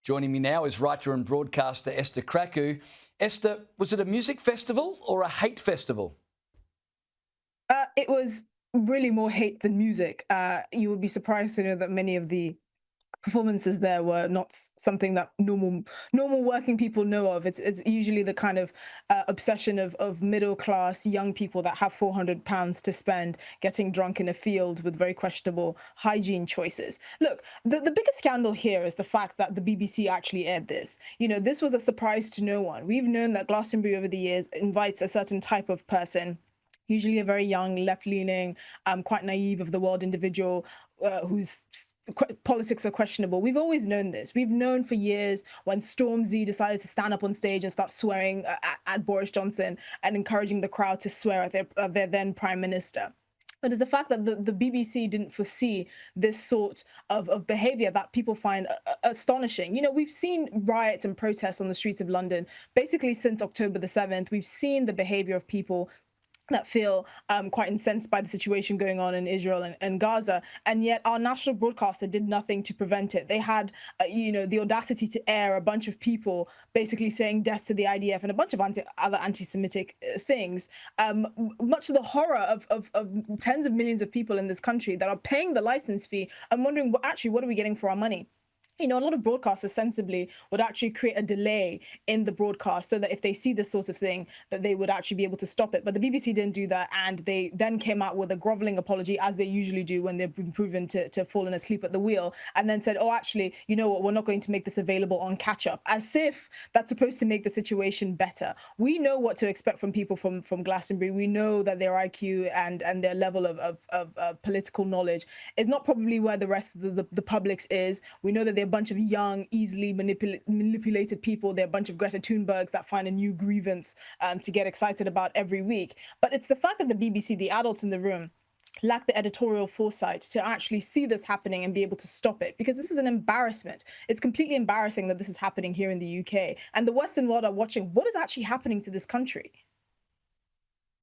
Joining me now is writer and broadcaster Esther Krakue. Esther, was it a music festival or a hate festival? It was really more hate than music. You would be surprised to know that many of the performances there were not something that normal working people know of. It's usually the kind of obsession of middle class young people that have £400 to spend getting drunk in a field with very questionable hygiene choices. Look, the biggest scandal here is the fact that the BBC actually aired this. You know, this was a surprise to no one. We've known that Glastonbury over the years invites a certain type of person, usually a very young, left-leaning, quite naive of the world individual whose politics are questionable. We've always known this. We've known for years when Stormzy decided to stand up on stage and start swearing at Boris Johnson and encouraging the crowd to swear at their then prime minister. But it's the fact that the BBC didn't foresee this sort of behavior that people find astonishing. You know, we've seen riots and protests on the streets of London basically since October the 7th. We've seen the behavior of people that feel quite incensed by the situation going on in Israel and Gaza, and yet our national broadcaster did nothing to prevent it. They had, the audacity to air a bunch of people basically saying death to the IDF and a bunch of other anti-Semitic things, much to the horror of tens of millions of people in this country that are paying the license fee and wondering, well, actually, what are we getting for our money? You know, a lot of broadcasters sensibly would actually create a delay in the broadcast so that if they see this sort of thing, that they would actually be able to stop it. But the BBC didn't do that, and they then came out with a groveling apology, as they usually do when they've been proven to fallen asleep at the wheel, and then said, oh, actually, you know what, we're not going to make this available on catch-up, as if that's supposed to make the situation better. We know what to expect from people from Glastonbury. We know that their IQ and their level of political knowledge is not probably where the rest of the public's is. We know that they're a bunch of young, easily manipulated people. They're a bunch of Greta Thunbergs that find a new grievance to get excited about every week. But it's the fact that the BBC, the adults in the room, lack the editorial foresight to actually see this happening and be able to stop it, because this is an embarrassment. It's completely embarrassing that this is happening here in the UK, and the Western world are watching what is actually happening to this country.